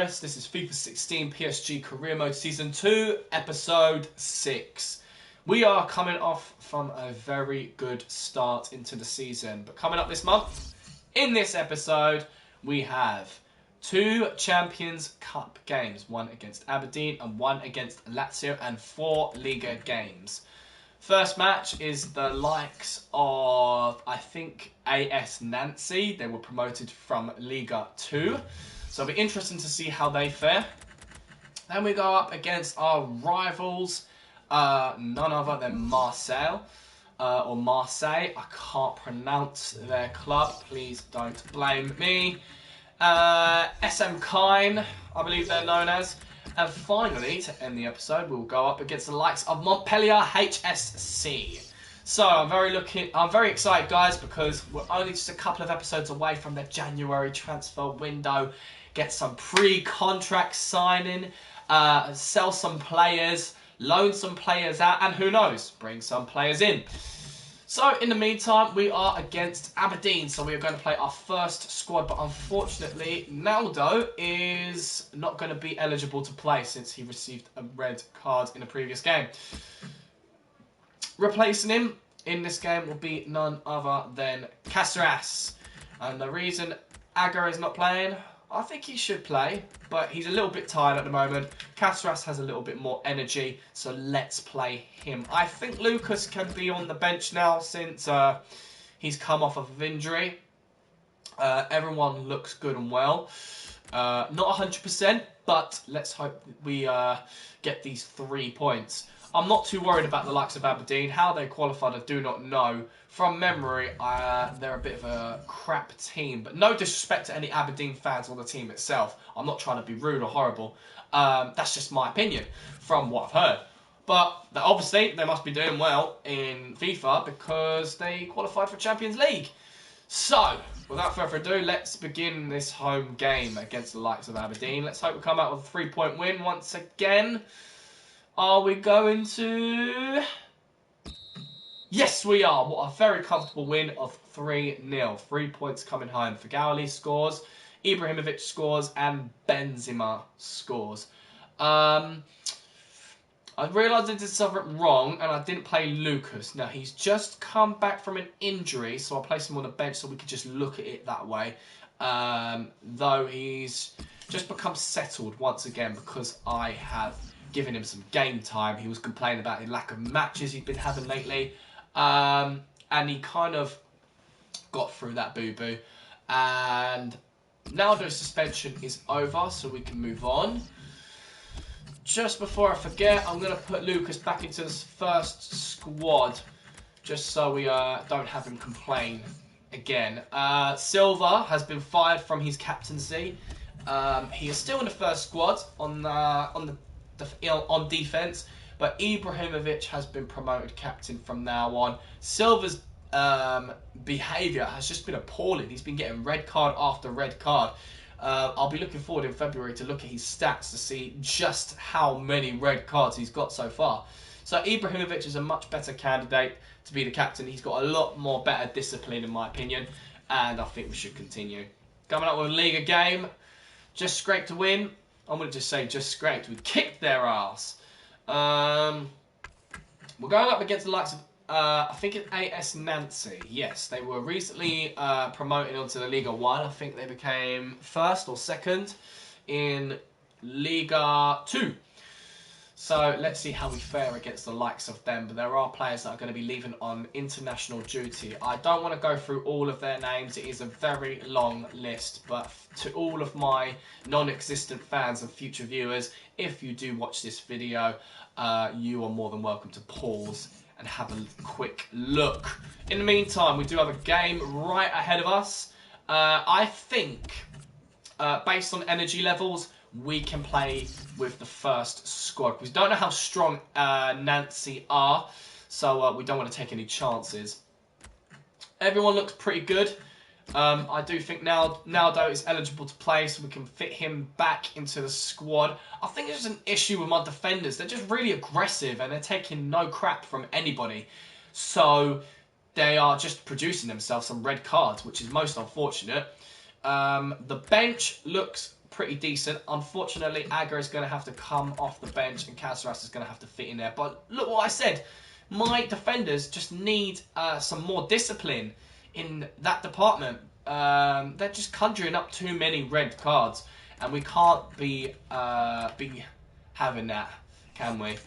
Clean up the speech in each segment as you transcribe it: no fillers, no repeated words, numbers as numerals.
Chris. This is FIFA 16 PSG Career Mode Season 2, Episode 6. We are coming off from a very good start into the season. But coming up this month, in this episode, we have 2 Champions Cup games. 1 against Aberdeen and 1 against Lazio, and 4 Liga games. First match is the likes of, I think, AS Nancy. They were promoted from Liga 2. So it'll be interesting to see how they fare. Then we go up against our rivals, none other than Marseille. Or Marseille. I can't pronounce their club. Please don't blame me. SM Kine, I believe they're known as. And finally, to end the episode, we'll go up against the likes of Montpellier HSC. So I'm very excited, guys, because we're only just a couple of episodes away from the January transfer window. Get some pre-contract signing, sell some players, loan some players out, and who knows, bring some players in. So, in the meantime, we are against Aberdeen, so we are going to play our first squad, but unfortunately, Naldo is not going to be eligible to play since he received a red card in a previous game. Replacing him in this game will be none other than Caceres. And the reason Aga is not playing, I think he should play, but he's a little bit tired at the moment. Caceres has a little bit more energy, so let's play him. I think Lucas can be on the bench now since he's come off of injury. Everyone looks good and well. Not 100%, but let's hope we get these 3 points. I'm not too worried about the likes of Aberdeen. How they qualified, I do not know. From memory, they're a bit of a crap team. But no disrespect to any Aberdeen fans or the team itself. I'm not trying to be rude or horrible. That's just my opinion from what I've heard. But obviously, they must be doing well in FIFA because they qualified for Champions League. So, without further ado, let's begin this home game against the likes of Aberdeen. Let's hope we come out with a 3-point win once again. Are we going to... Yes, we are. What a very comfortable win of 3-0. 3 points coming home. Fagaoli scores, Ibrahimovic scores, and Benzema scores. I realised I did something wrong, and I didn't play Lucas. Now, he's just come back from an injury, so I'll place him on the bench so we can just look at it that way. Though he's just become settled once again because I have given him some game time. He was complaining about the lack of matches he'd been having lately. And he kind of got through that boo-boo. And now the suspension is over, so we can move on. Just before I forget, I'm going to put Lucas back into this first squad, just so we don't have him complain again. Silva has been fired from his captaincy. He is still in the first squad on defence, but Ibrahimovic has been promoted captain from now on. Silva's behaviour has just been appalling. He's been getting red card after red card. I'll be looking forward in February to look at his stats to see just how many red cards he's got so far. So Ibrahimovic is a much better candidate to be the captain. He's got a lot more better discipline in my opinion, and I think we should continue. Coming up with a Liga game, just scraped to win. I'm going to just say just scraped. We kicked their ass. We're going up against the likes of, I think it's AS Nancy. Yes, they were recently promoted onto the Liga 1. I think they became first or second in Liga 2. So let's see how we fare against the likes of them. But there are players that are going to be leaving on international duty. I don't want to go through all of their names. It is a very long list. But to all of my non-existent fans and future viewers, if you do watch this video, you are more than welcome to pause and have a quick look. In the meantime, we do have a game right ahead of us. I think, based on energy levels, we can play with the first squad. We don't know how strong Nancy are, so we don't want to take any chances. Everyone looks pretty good. I do think Naldo is eligible to play, so we can fit him back into the squad. I think there's an issue with my defenders. They're just really aggressive, and they're taking no crap from anybody. So they are just producing themselves some red cards, which is most unfortunate. The bench looks pretty decent. Unfortunately, Aga is going to have to come off the bench and Caceres is going to have to fit in there. But look what I said. My defenders just need some more discipline in that department. They're just conjuring up too many red cards. And we can't be having that, can we?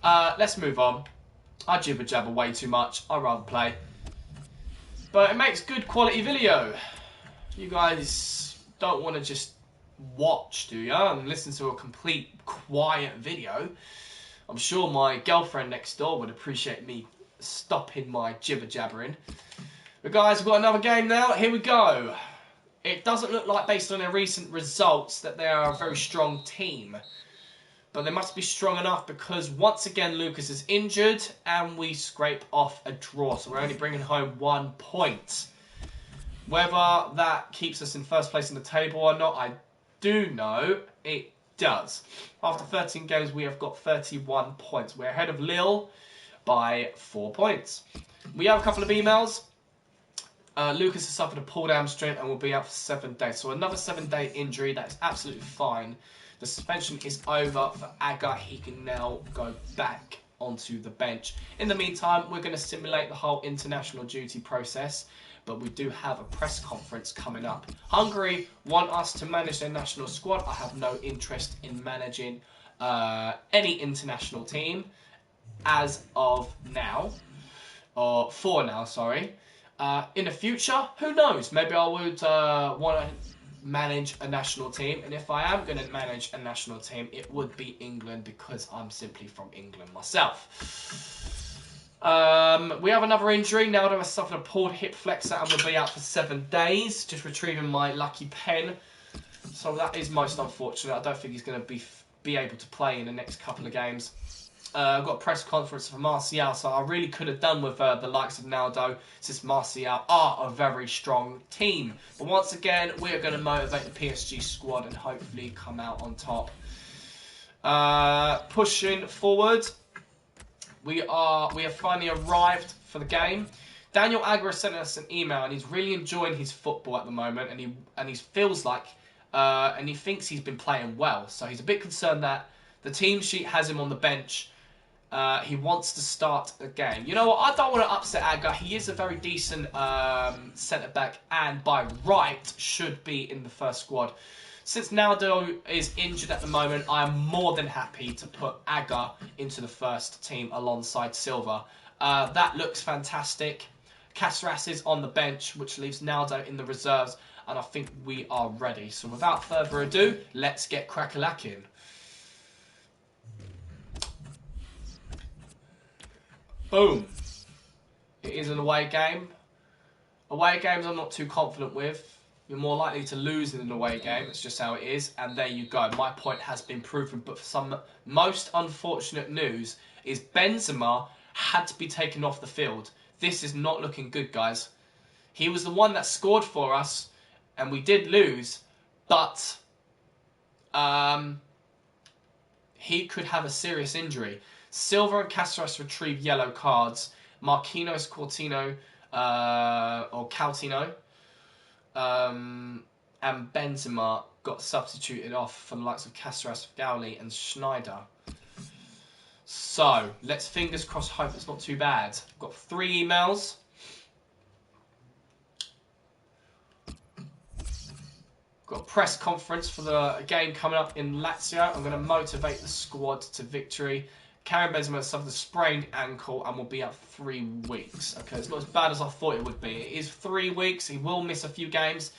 Let's move on. I jibber jabber way too much. I'd rather play. But it makes good quality video. You guys don't want to just watch, do you? And listen to a complete quiet video. I'm sure my girlfriend next door would appreciate me stopping my jibber jabbering. But guys, we've got another game now. Here we go. It doesn't look like, based on their recent results, that they are a very strong team. But they must be strong enough because, once again, Lucas is injured and we scrape off a draw. So we're only bringing home 1 point. Whether that keeps us in first place in the table or not, I do know it does. After 13 games, we have got 31 points. We're ahead of Lille by 4 points. We have a couple of emails. Lucas has suffered a pulled hamstring and will be out for 7 days. So another 7-day injury. That is absolutely fine. The suspension is over for Aga. He can now go back onto the bench. In the meantime, we're going to simulate the whole international duty process. But we do have a press conference coming up. Hungary want us to manage their national squad. I have no interest in managing any international team as of now. Or for now, sorry. In the future, who knows? Maybe I would want to manage a national team. And if I am going to manage a national team, it would be England because I'm simply from England myself. We have another injury. Now that I've suffered a pulled hip flexor and will be out for 7 days. Just retrieving my lucky pen. So that is most unfortunate. I don't think he's going to be able to play in the next couple of games. I've got a press conference for Martial, so I really could have done with the likes of Naldo, since Martial are a very strong team. But once again, we are going to motivate the PSG squad and hopefully come out on top. Pushing forward, we have finally arrived for the game. Daniel Agra sent us an email, and he's really enjoying his football at the moment, and he feels like, and he thinks he's been playing well. So he's a bit concerned that the team sheet has him on the bench. He wants to start a game. You know what? I don't want to upset Aga. He is a very decent centre-back and by right should be in the first squad. Since Naldo is injured at the moment, I am more than happy to put Aga into the first team alongside Silva. That looks fantastic. Caceres is on the bench, which leaves Naldo in the reserves, and I think we are ready. So without further ado, let's get crack-a-lacking. Boom. It is an away game. Away games I'm not too confident with. You're more likely to lose in an away game. It's just how it is. And there you go. My point has been proven. But for some most unfortunate news is Benzema had to be taken off the field. This is not looking good, guys. He was the one that scored for us. And we did lose. But he could have a serious injury. Silva and Caceres retrieve yellow cards. Marquinhos, Coutinho, and Benzema got substituted off for the likes of Caceres, Gowley and Schneider. So, let's fingers crossed hope it's not too bad. I've got 3 emails. Got a press conference for the game coming up in Lazio. I'm going to motivate the squad to victory. Karim Benzema suffered a sprained ankle and will be out 3 weeks. Okay, it's not as bad as I thought it would be. It is 3 weeks. He will miss a few games.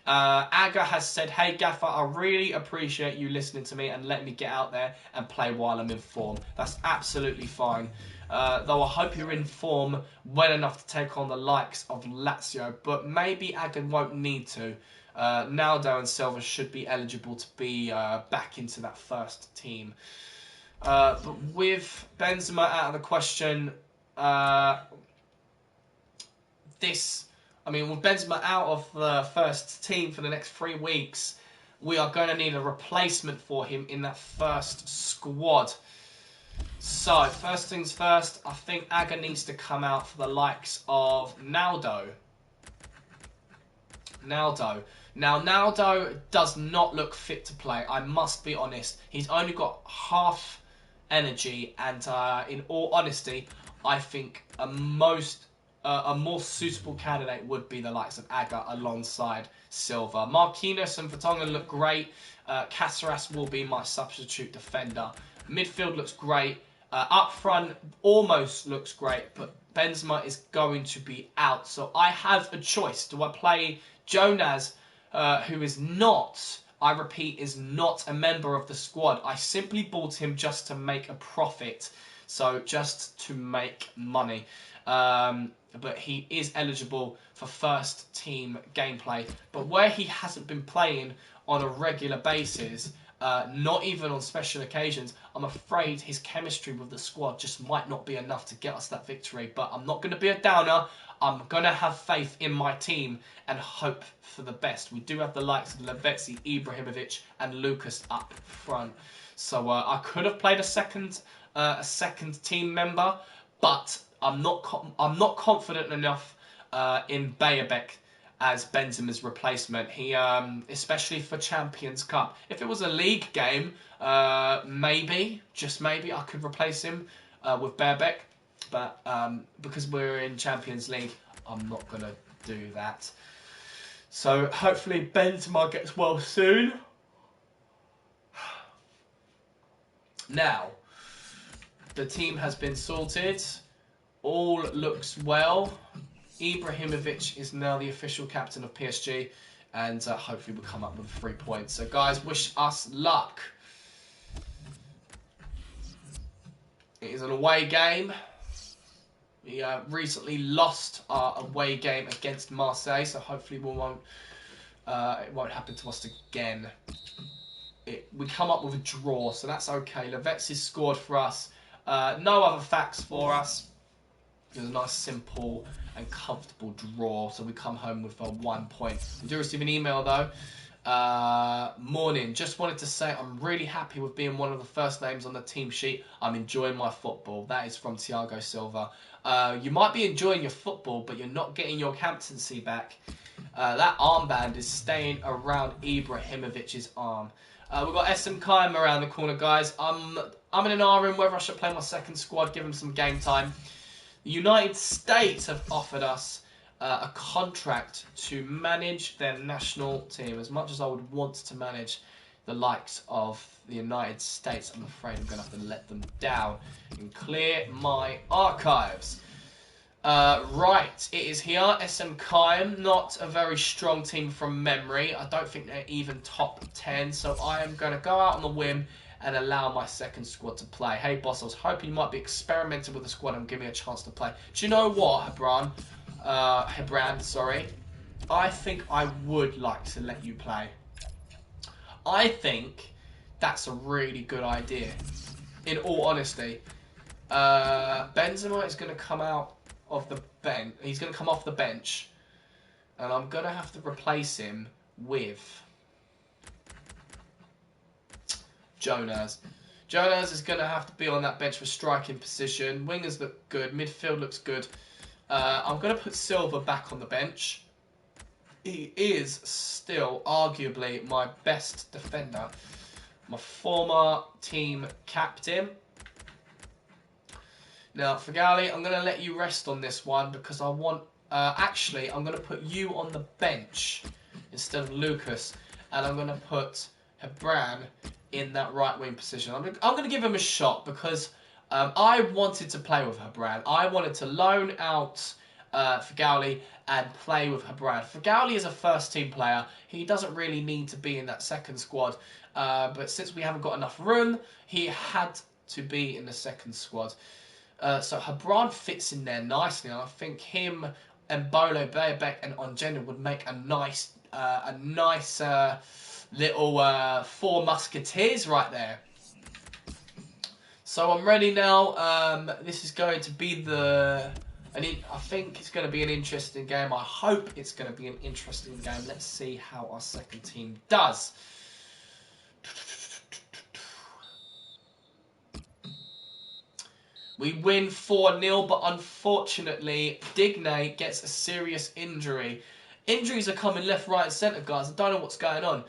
Aga has said, "Hey Gaffer, I really appreciate you listening to me and letting me get out there and play while I'm in form." That's absolutely fine. Though I hope you're in form well enough to take on the likes of Lazio. But maybe Aga won't need to. Naldo and Silva should be eligible to be back into that first team. But with Benzema out of the question, with Benzema out of the first team for the next 3 weeks, we are going to need a replacement for him in that first squad. So, first things first, I think Aga needs to come out for the likes of Naldo. Now, Naldo does not look fit to play. I must be honest. He's only got half energy, and in all honesty, I think a more suitable candidate would be the likes of Aga alongside Silva. Marquinhos and Vertonghen look great. Caceres will be my substitute defender. Midfield looks great. Up front almost looks great, but Benzema is going to be out. So I have a choice. Do I play Jonas, who is not, I repeat, is not a member of the squad? I simply bought him just to make a profit. So just to make money. But he is eligible for first team gameplay. But where he hasn't been playing on a regular basis, not even on special occasions, I'm afraid his chemistry with the squad just might not be enough to get us that victory. But I'm not going to be a downer. I'm going to have faith in my team and hope for the best. We do have the likes of Lavezzi, Ibrahimovic and Lucas up front. So I could have played a second team member, but I'm not confident enough in Bayabek as Benzema's replacement. He, especially for Champions Cup. If it was a league game, maybe, just maybe, I could replace him with Bayabek. But because we're in Champions League, I'm not going to do that. So hopefully Benzema gets well soon. Now, the team has been sorted. All looks well. Ibrahimovic is now the official captain of PSG, and hopefully we'll come up with 3 points. So guys, wish us luck. It is an away game. We recently lost our away game against Marseille, so hopefully it won't happen to us again. We come up with a draw, so that's okay. Lavezzi scored for us. No other facts for us. It was a nice, simple and comfortable draw, so we come home with 1 point. We do receive an email though. Morning, just wanted to say I'm really happy with being one of the first names on the team sheet. I'm enjoying my football. That is from Thiago Silva. You might be enjoying your football, but you're not getting your captaincy back. That armband is staying around Ibrahimovic's arm. We've got SM Kaim around the corner, guys. I'm in an R in whether I should play my second squad, give him some game time. The United States have offered us a contract to manage their national team. As much as I would want to manage the likes of the United States, I'm afraid I'm going to have to let them down and clear my archives. Right, it is here. SM Kaim, not a very strong team from memory. I don't think they're even top 10, so I am going to go out on the whim and allow my second squad to play. Hey boss, I was hoping you might be experimenting with the squad and give me a chance to play. Do you know what, Hebran, sorry. I think I would like to let you play. I think that's a really good idea. In all honesty. Benzema is going to come out of the bench. He's going to come off the bench. And I'm going to have to replace him with Jonas. Jonas is going to have to be on that bench for striking position. Wingers look good. Midfield looks good. I'm going to put Silva back on the bench. He is still arguably my best defender. My former team captain. Now, Figali, I'm going to let you rest on this one because I want... actually, I'm going to put you on the bench instead of Lucas. And I'm going to put Hebran in that right wing position. I'm going to give him a shot because I wanted to play with Hebran. I wanted to loan out Figali and play with Hebran. Figali is a first team player. He doesn't really need to be in that second squad. But since we haven't got enough room, he had to be in the second squad. So Hebran fits in there nicely. And I think him and Bolo, Bayabek and Ongena would make a nice little four musketeers right there. So I'm ready now. This is going to be I think it's going to be an interesting game. I hope it's going to be an interesting game. Let's see how our second team does. We win 4-0, but unfortunately, Digne gets a serious injury. Injuries are coming left, right and centre, guys. I don't know what's going on.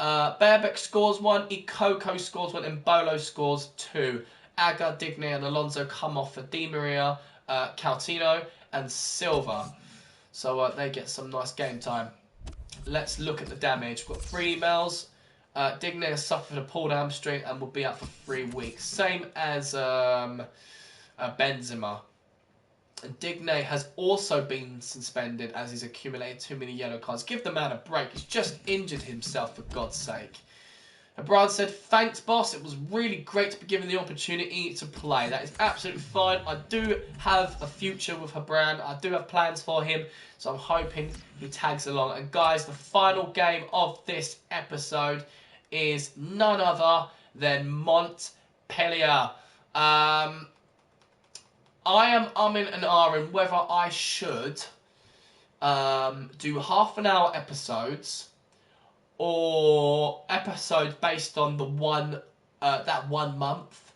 Bearbeck scores 1, Ikoko scores 1, and Bolo scores 2. Aga, Digne and Alonso come off for Di Maria, Coutinho and Silva. So they get some nice game time. Let's look at the damage. We've got 3 emails. Digne has suffered a pulled hamstring and will be out for 3 weeks. Same as Benzema. And Digne has also been suspended as he's accumulated too many yellow cards. Give the man a break. He's just injured himself, for God's sake. Brad said, thanks, boss. It was really great to be given the opportunity to play. That is absolutely fine. I do have a future with Habran. I do have plans for him. So I'm hoping he tags along. And guys, the final game of this episode is none other than Montpellier. I am umming and ahhing whether I should do half-an-hour episodes or episodes based on the that 1 month.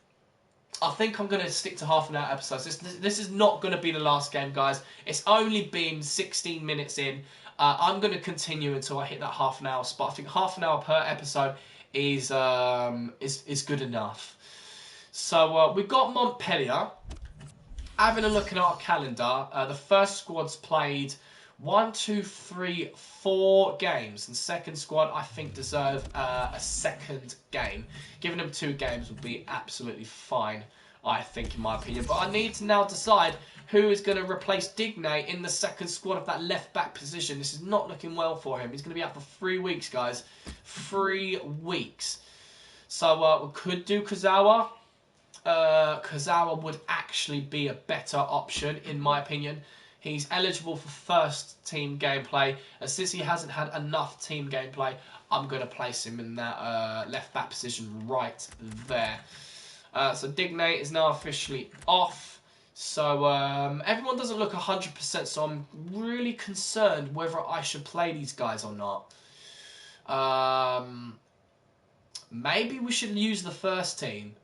I think I'm going to stick to half-an-hour episodes. This is not going to be the last game, guys. It's only been 16 minutes in. I'm going to continue until I hit that half-an-hour spot. I think half an hour per episode is good enough. So we've got Montpellier. Having a look at our calendar, the first squad's played 1, 2, 3, 4 games. And second squad, I think, deserve a second game. Giving them 2 games would be absolutely fine, I think, in my opinion. But I need to now decide who is going to replace Digne in the second squad of that left-back position. This is not looking well for him. He's going to be out for 3 weeks, guys. 3 weeks. So we could do Kazawa. Kazawa would actually be a better option, in my opinion. He's eligible for first team gameplay, and since he hasn't had enough team gameplay, I'm going to place him in that left back position right there. So Digne is now officially off. So everyone doesn't look 100%, so I'm really concerned whether I should play these guys or not. Maybe we should use the first team.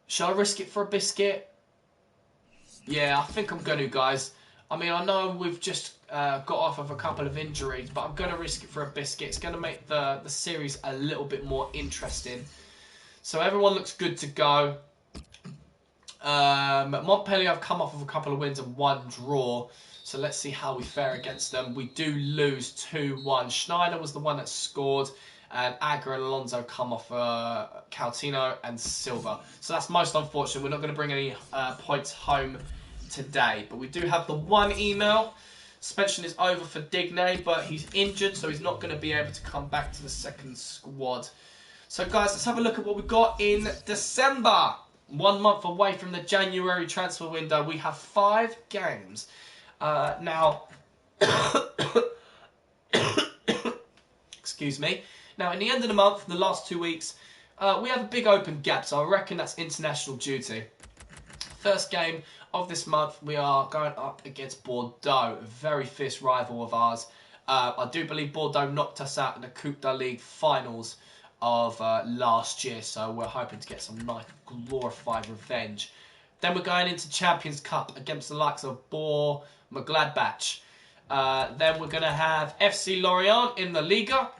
Shall I risk it for a biscuit? Yeah, I think I'm going to, guys. I mean, I know we've just got off of a couple of injuries, but I'm going to risk it for a biscuit. It's going to make the series a little bit more interesting. So everyone looks good to go. Montpellier have come off of a couple of wins and 1 draw. So let's see how we fare against them. We do lose 2-1. Schneider was the one that scored. And Agra and Alonso come off Coutinho and Silva. So that's most unfortunate. We're not going to bring any points home today. But we do have the 1 email. Suspension is over for Digne, but he's injured, so he's not going to be able to come back to the second squad. So guys, let's have a look at what we've got in December. 1 month away from the January transfer window. We have 5 games. Now, excuse me. Now, in the end of the month, the last 2 weeks, we have a big open gap, so I reckon that's international duty. First game of this month, we are going up against Bordeaux, a very fierce rival of ours. I do believe Bordeaux knocked us out in the Coupe de Ligue finals of last year, so we're hoping to get some nice glorified revenge. Then we're going into Champions Cup against the likes of Boer, Mönchengladbach. Then we're going to have FC Lorient in the Liga.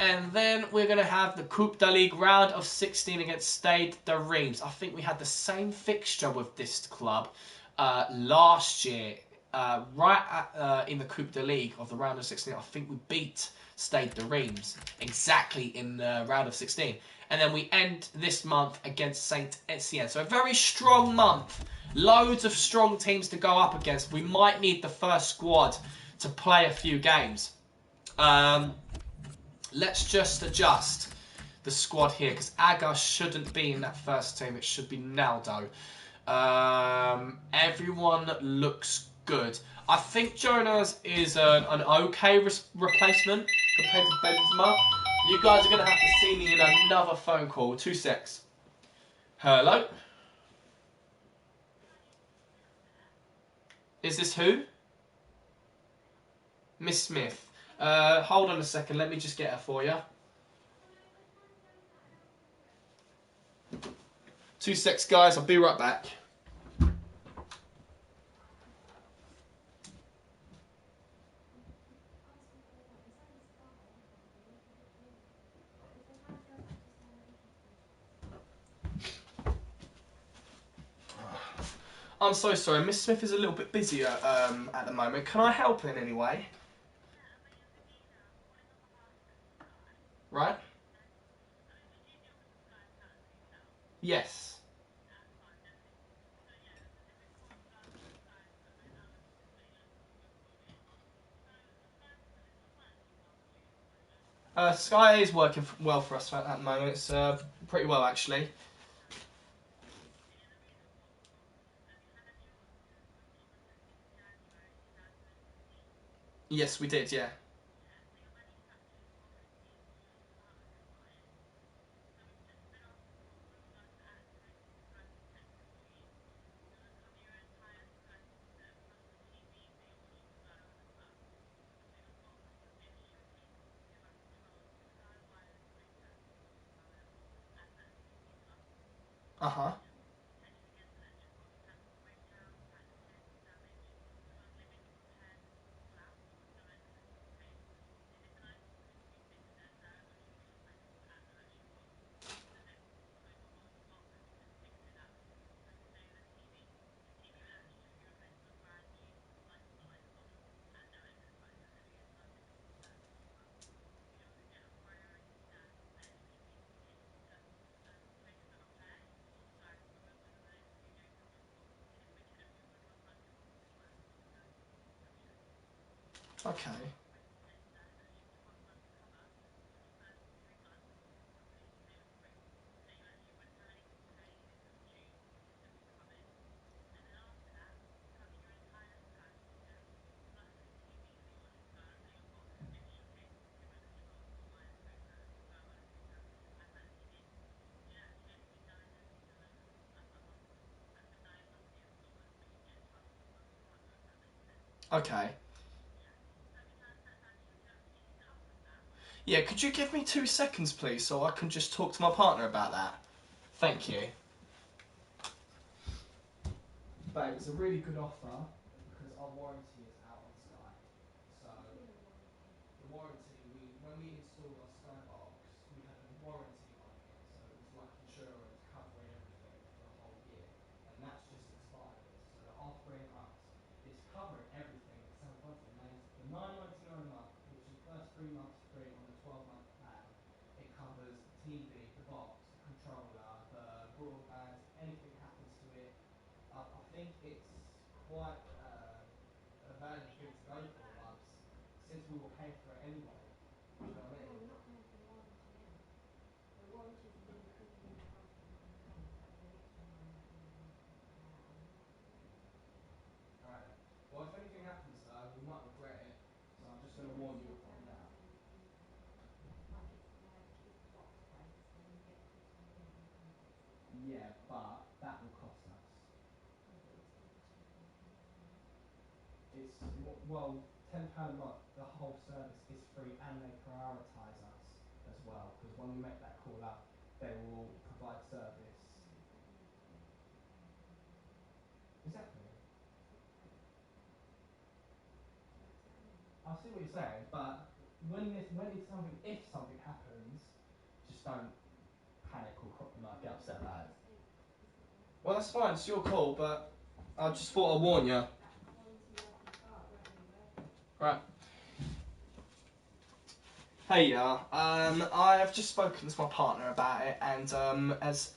And then we're going to have the Coupe de Ligue round of 16 against Stade de Reims. I think we had the same fixture with this club last year. In the Coupe de Ligue of the round of 16, I think we beat Stade de Reims exactly in the round of 16. And then we end this month against Saint Etienne. So a very strong month. Loads of strong teams to go up against. We might need the first squad to play a few games. Let's just adjust the squad here, because Aga shouldn't be in that first team. It should be Naldo. Everyone looks good. I think Jonas is an okay replacement compared to Benzema. You guys are going to have to see me in another phone call. 2 secs. Hello? Is this who? Miss Smith. Hold on a second, let me just get her for you. 2 secs, guys, I'll be right back. I'm so sorry, Miss Smith is a little bit busy at the moment. Can I help in any way? Right? Yes. Sky is working well for us at the moment. It's pretty well, actually. Yes, we did, yeah. Uh huh. Okay. Okay. Yeah, could you give me 2 seconds, please, so I can just talk to my partner about that? Thank you. Babe, it's a really good offer because our warranty is out on Sky. So the warranty, when we installed our Sky box, we had a warranty on it, so it was like insurance covering everything for the whole year, and that's just expired. So they're offering us, it's covering everything except one thing. The 9.99 a month, which is the first 3 months free on the 12-month plan. It covers the TV, the box, the controller, the broadband. If anything happens to it, I think it's quite a valid thing to go for, but since we were paying for it anyway, do you know what I No, mean? we're not paying for the warranty now. The warranty's included in the price that you're going to pay. That was an extra 9.99 a month that you pay out, and we're not paying that anymore. Alright then. Well, if anything happens though, we might regret it, so I'm just going Yeah, to but warn it's you still from very, now. very expensive. Like if the box breaks, then when you get the critical illness, you're paying £60. Yeah, but that will cost us. Yeah, but it'll still be cheaper than £10 a month. It's, well, £10 a month, the whole service is free and they prioritise us as well, because when we make that call up, they will provide service. Yeah, it's not really fair if you're paying £10 a month. Exactly. It's not fair. Do you know what I mean? I see what you're saying, but when it's something, if something happens, just don't panic or like get No, upset I about it. just don't. It's not worth Well, it. that's fine. It's your call, but It's I going to just take thought I'd warn you. that warranty off your car. It won't be worth it. Right. Hey, I have just spoken to my partner about it, and as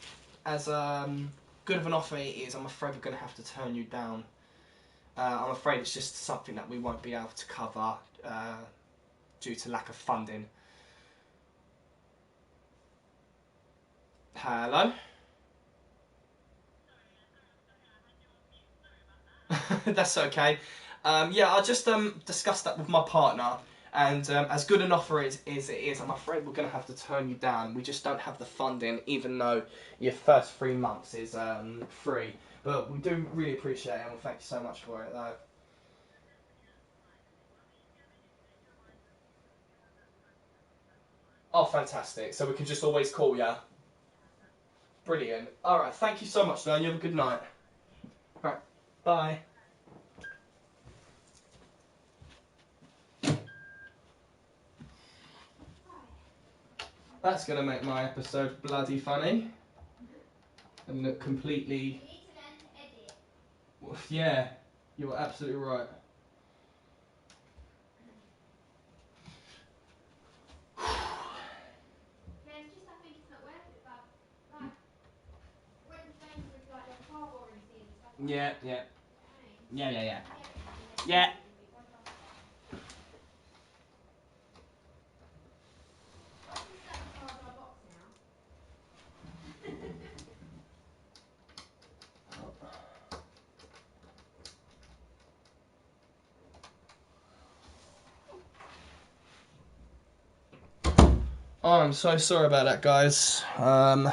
good of an offer it is, I'm afraid we're going to have to turn you down. I'm afraid it's just something that we won't be able to cover due to lack of funding. Hello. That's okay. Yeah, I just discussed that with my partner, and as good an offer as it is, I'm afraid we're going to have to turn you down. We just don't have the funding, even though your first 3 months is free. But we do really appreciate it, and thank you so much for it, though. Oh, fantastic. So we can just always call you. Brilliant. All right, thank you so much, though, and you have a good night. Right, bye. That's going to make my episode bloody funny and look completely You need to learn to edit. Yeah, you're absolutely right. Yeah, it's just I think it's not worth it, but like when games with like your car warranty and stuff like Yeah, that. yeah. Hey, Yeah, yeah, yeah. you can get it and they Yeah. send it with it, blah, blah, blah. Let's just set the cars on a box now. Oh, I'm so sorry about that, guys. My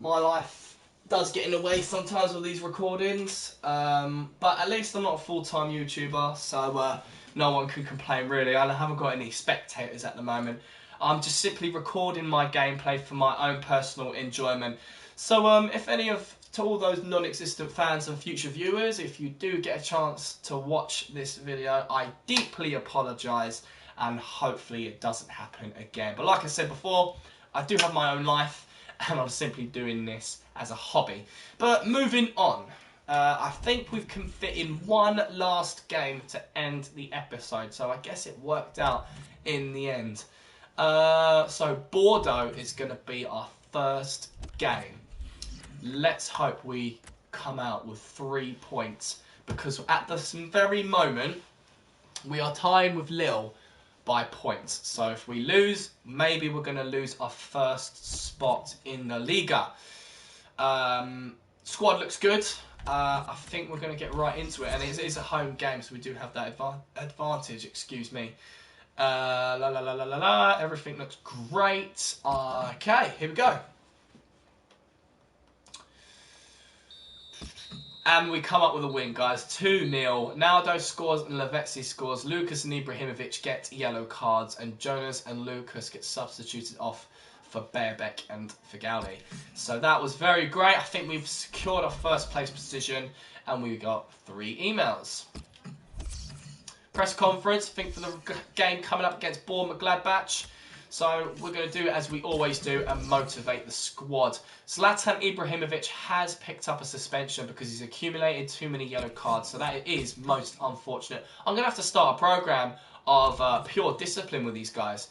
life does get in the way sometimes with these recordings, but at least I'm not a full-time YouTuber, so no one can complain really. I haven't got any spectators at the moment. I'm just simply recording my gameplay for my own personal enjoyment. So if any of, to all those non-existent fans and future viewers, if you do get a chance to watch this video, I deeply apologise, and hopefully it doesn't happen again. But like I said before, I do have my own life, and I'm simply doing this as a hobby. But moving on, I think we can fit in one last game to end the episode, so I guess it worked out in the end. So Bordeaux is going to be our first game. Let's hope we come out with 3 points, because at this very moment we are tying with Lille by points. So if we lose, maybe we're going to lose our first spot in the Liga. Squad looks good. I think we're going to get right into it, and it is a home game, so we do have that advantage. Excuse me. La la la la la la. Everything looks great. Okay, here we go. And we come up with a win, guys. 2-0. Naldo scores and Lavezzi scores. Lucas and Ibrahimovic get yellow cards, and Jonas and Lucas get substituted off for Bearbeck and Figali. So that was very great. I think we've secured our first place position, and we got 3 emails. Press conference, I think, for the game coming up against Bournemouth-Gladbach. So we're going to do as we always do and motivate the squad. Zlatan Ibrahimovic has picked up a suspension because he's accumulated too many yellow cards. So that is most unfortunate. I'm going to have to start a program of pure discipline with these guys.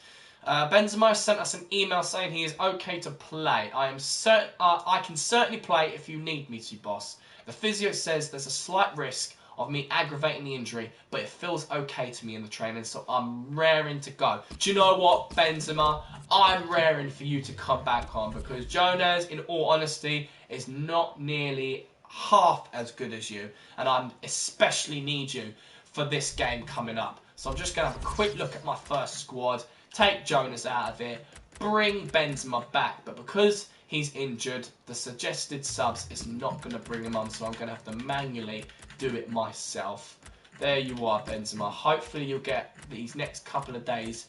Benzema sent us an email saying he is okay to play. I can certainly play if you need me to, boss. The physio says there's a slight risk of me aggravating the injury, but it feels okay to me in the training, so I'm raring to go. Do you know what, Benzema? I'm raring for you to come back on, because Jonas, in all honesty, is not nearly half as good as you, and I especially need you for this game coming up. So I'm just going to have a quick look at my first squad, take Jonas out of it, bring Benzema back, but because he's injured, the suggested subs is not going to bring him on, so I'm going to have to manually do it myself. There you are, Benzema. Hopefully you'll get these next couple of days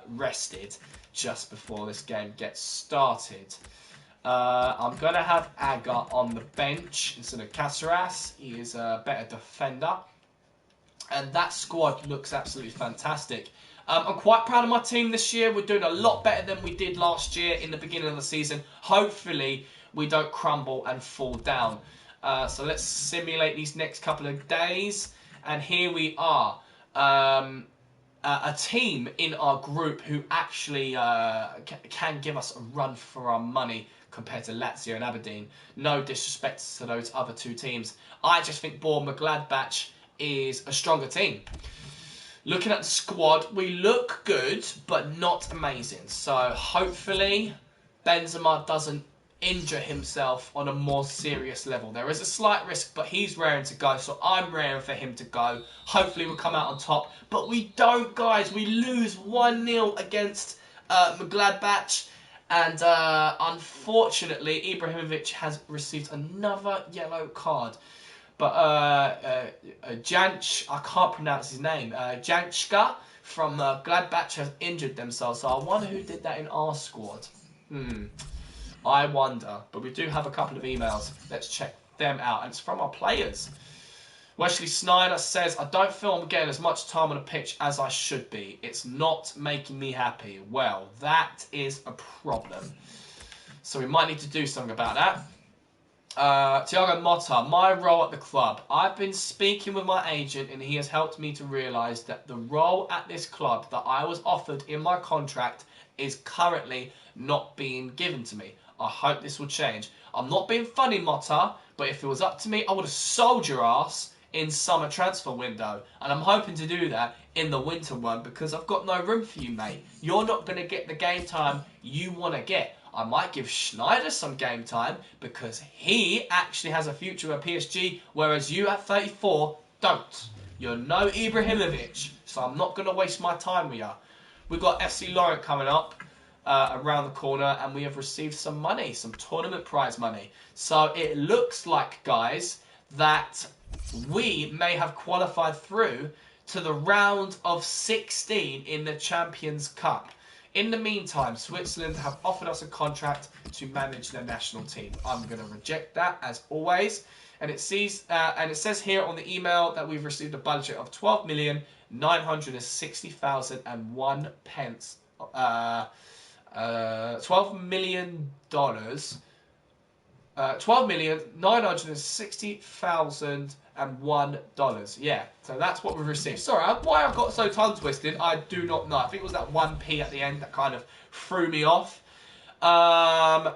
rested just before this game gets started. I'm going to have Aga on the bench instead of Caceres. He is a better defender. And that squad looks absolutely fantastic. I'm quite proud of my team this year. We're doing a lot better than we did last year in the beginning of the season. Hopefully we don't crumble and fall down. So let's simulate these next couple of days. And here we are. A team in our group who actually can give us a run for our money compared to Lazio and Aberdeen. No disrespect to those other 2 teams. I just think Bournemouth-Gladbach is a stronger team. Looking at the squad, we look good, but not amazing. So hopefully Benzema doesn't injure himself on a more serious level. There is a slight risk, but he's raring to go, so I'm raring for him to go. Hopefully we'll come out on top, but we don't, guys. We lose 1-0 against Gladbach, and unfortunately Ibrahimovic has received another yellow card. But Janch, I can't pronounce his name, Janchka from Gladbach has injured themselves, so I wonder who did that in our squad. I wonder, but we do have a couple of emails. Let's check them out, and it's from our players. Wesley Snyder says, I don't feel I'm getting as much time on the pitch as I should be. It's not making me happy. Well, that is a problem. So we might need to do something about that. Thiago Motta, my role at the club. I've been speaking with my agent and he has helped me to realise that the role at this club that I was offered in my contract is currently not being given to me. I hope this will change. I'm not being funny, Motta, but if it was up to me, I would have sold your ass in summer transfer window. And I'm hoping to do that in the winter one because I've got no room for you, mate. You're not going to get the game time you want to get. I might give Schneider some game time because he actually has a future at PSG, whereas you at 34 don't. You're no Ibrahimovic, so I'm not going to waste my time with you. We've got FC Lorient coming up around the corner, and we have received some money, some tournament prize money. So it looks like, guys, that we may have qualified through to the round of 16 in the Champions Cup. In the meantime, Switzerland have offered us a contract to manage their national team. I'm going to reject that as always. And it says here on the email that we've received a budget of $12,960,001. $12 million. $12,960,001. Yeah, so that's what we've received. Sorry, why I've got so tongue twisted, I do not know. I think it was that 1p at the end that kind of threw me off. And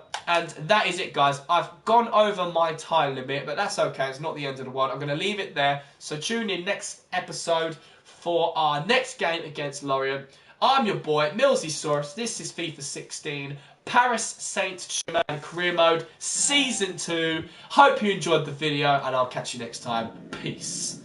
that is it, guys. I've gone over my time limit, but that's okay. It's not the end of the world. I'm going to leave it there. So tune in next episode for our next game against Lorient. I'm your boy, Millsy Source. This is FIFA 16, Paris Saint-Germain Career Mode, Season 2. Hope you enjoyed the video, and I'll catch you next time. Peace.